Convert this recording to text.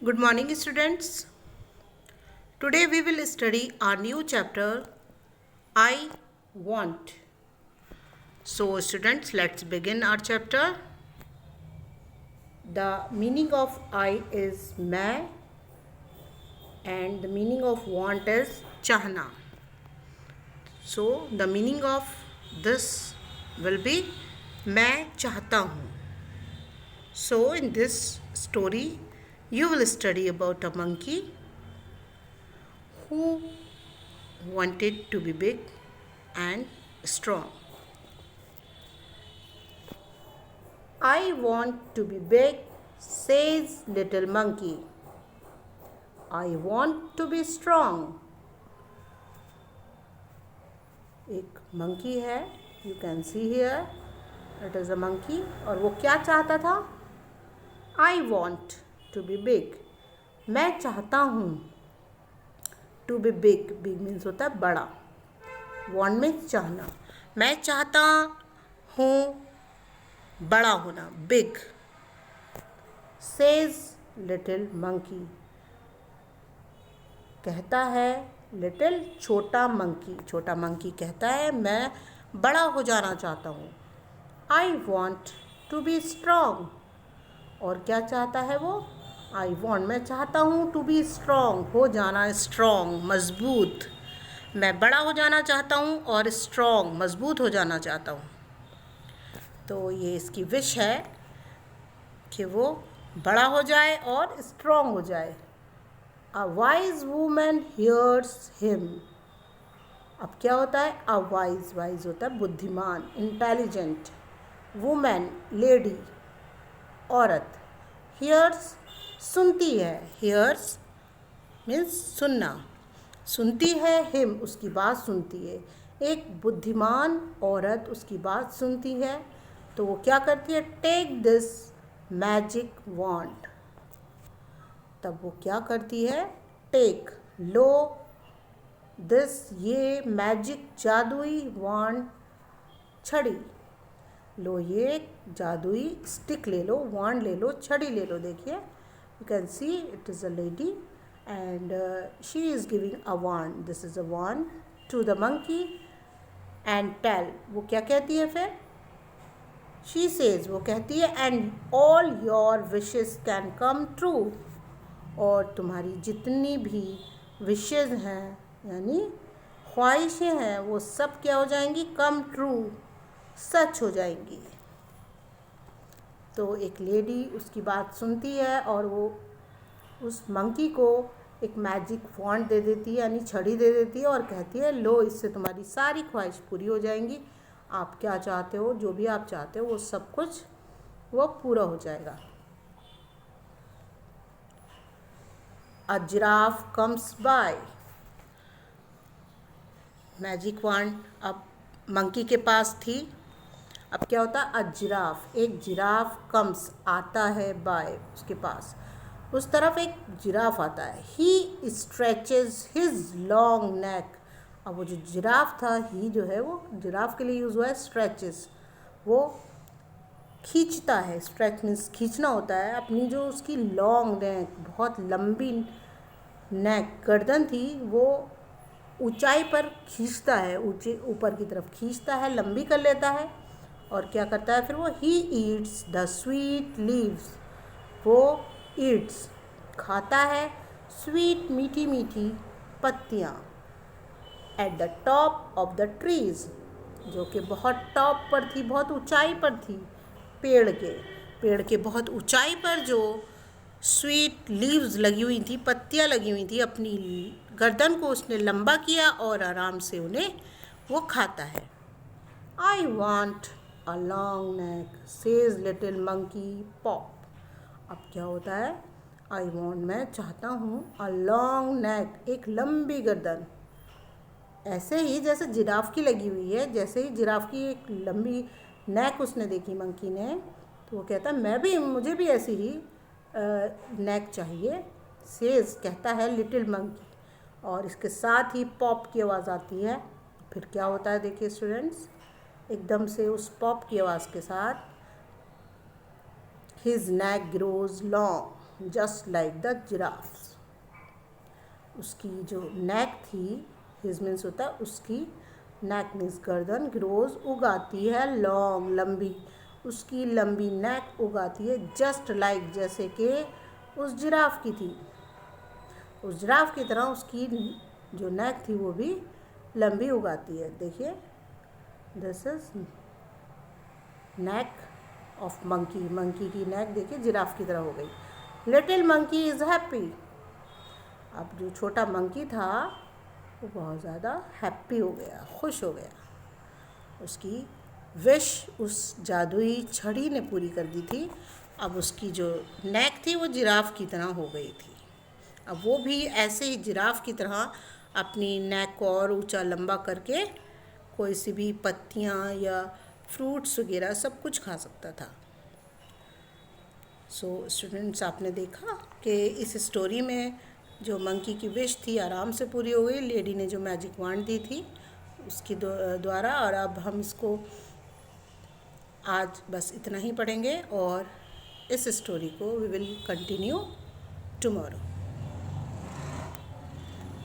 Good morning, students. Today we will study our new chapter, I Want. So, students, let's begin our chapter. The meaning of I is मैं, and the meaning of want is चाहना. So, the meaning of this will be मैं चाहता हूँ. So, in this story, you will study about a monkey who wanted to be big and strong. I want to be big, says little monkey. I want to be strong. एक monkey है, you can see here, it is a monkey. और वो क्या चाहता था? I want to be big. मैं चाहता हूँ. To be big, big means होता है बड़ा. Want means चाहना. मैं चाहता हूँ बड़ा होना, big. Says little monkey. कहता है little छोटा monkey कहता है मैं बड़ा हो जाना चाहता हूँ. I want to be strong. और क्या चाहता है वो? I want मैं चाहता हूँ to be strong, हो जाना strong, मजबूत. मैं बड़ा हो जाना चाहता हूँ और strong, मजबूत हो जाना चाहता हूँ. तो ये इसकी विश है कि वो बड़ा हो जाए और स्ट्रॉन्ग हो जाए. A wise woman hears him. अब क्या होता है? A wise होता है बुद्धिमान, इंटेलिजेंट. वुमेन, लेडी, औरत. hears सुनती है. hears means सुनना. सुनती है him, उसकी बात सुनती है. एक बुद्धिमान औरत उसकी बात सुनती है तो वो क्या करती है? Take this magic wand. तब वो क्या करती है? टेक, लो, दिस ये मैजिक जादुई वॉन्ड, छड़ी. लो ये जादुई स्टिक ले लो, वॉन्ड ले लो, छड़ी ले लो. देखिए you can see it is a lady and she is giving a wand. This is a wand to the monkey and tell. वो क्या कहती है फिर? शी सेज, वो कहती है and all your wishes can come true. और तुम्हारी जितनी भी विशेज़ हैं यानी ख्वाहिशें हैं वो सब क्या हो जाएंगी? कम ट्रू, सच हो जाएंगी. तो एक लेडी उसकी बात सुनती है और वो उस मंकी को एक मैजिक वॉन्ड दे देती है यानी छड़ी दे देती है और कहती है लो इससे तुम्हारी सारी ख्वाहिश पूरी हो जाएंगी. आप क्या चाहते हो, जो भी आप चाहते हो वो सब कुछ वो पूरा हो जाएगा. A giraffe comes by. Magic wand अब मंकी के पास थी. अब क्या होता है? अ जिराफ, एक जिराफ कम्स आता है, बाय उसके पास. उस तरफ एक जिराफ आता है. ही स्ट्रेचेज हिज लॉन्ग नेक. अब वो जो जिराफ था, ही जो है वो जिराफ के लिए यूज़ हुआ है स्ट्रेचेस. वो खींचता है. स्ट्रेच मीन्स खींचना होता है. अपनी जो उसकी लॉन्ग नेक, बहुत लंबी नेक, गर्दन थी, वो ऊंचाई पर खींचता है, ऊंचे ऊपर की तरफ खींचता है, लंबी कर लेता है. और क्या करता है फिर वो? He eats the sweet leaves. वो ईट्स खाता है स्वीट मीठी मीठी पत्तियाँ. At the top of the trees, जो कि बहुत टॉप पर थी, बहुत ऊंचाई पर थी. पेड़ के बहुत ऊंचाई पर जो स्वीट लीव्स लगी हुई थी, पत्तियाँ लगी हुई थी, अपनी गर्दन को उसने लंबा किया और आराम से उन्हें वो खाता है. I want a long neck, says little monkey pop. अब क्या होता है? आई वॉन्ट मैं चाहता हूँ, अ लॉन्ग नेक एक लंबी गर्दन. ऐसे ही जैसे जिराफ की लगी हुई है, जैसे ही जिराफ की एक लंबी नेक उसने देखी मंकी ने, तो वो कहता है मुझे भी ऐसी ही नेक चाहिए. सेज कहता है लिटिल मंकी. और इसके साथ ही पॉप की आवाज़ आती है. फिर क्या होता है देखिए स्टूडेंट्स, एकदम से उस पॉप की आवाज़ के साथ his neck grows long. just like the giraffes. उसकी जो neck थी, his means होता है उसकी neck means गर्दन, grows उगाती है, long लंबी, उसकी लंबी neck उगाती है just like जैसे कि उस जिराफ की थी, उस जिराफ की तरह उसकी जो neck थी वो भी लंबी उगाती है. देखिए this is neck of monkey, monkey की neck देखिए जिराफ की तरह हो गई. Little monkey is happy. अब जो छोटा मंकी था वो बहुत ज़्यादा हैप्पी हो गया, खुश हो गया. उसकी विश उस जादुई छड़ी ने पूरी कर दी थी. अब उसकी जो नेक थी वो जिराफ की तरह हो गई थी. अब वो भी ऐसे ही जिराफ की तरह अपनी नेक को और ऊंचा लंबा करके कोई सी भी पत्तियाँ या फ्रूट्स वगैरह सब कुछ खा सकता था. सो स्टूडेंट्स, आपने देखा कि इस स्टोरी में जो मंकी की विश थी आराम से पूरी हो गई, लेडी ने जो मैजिक वांड दी थी उसकी द्वारा. और अब हम इसको आज बस इतना ही पढ़ेंगे और इस स्टोरी को वी विल कंटिन्यू टुमारो.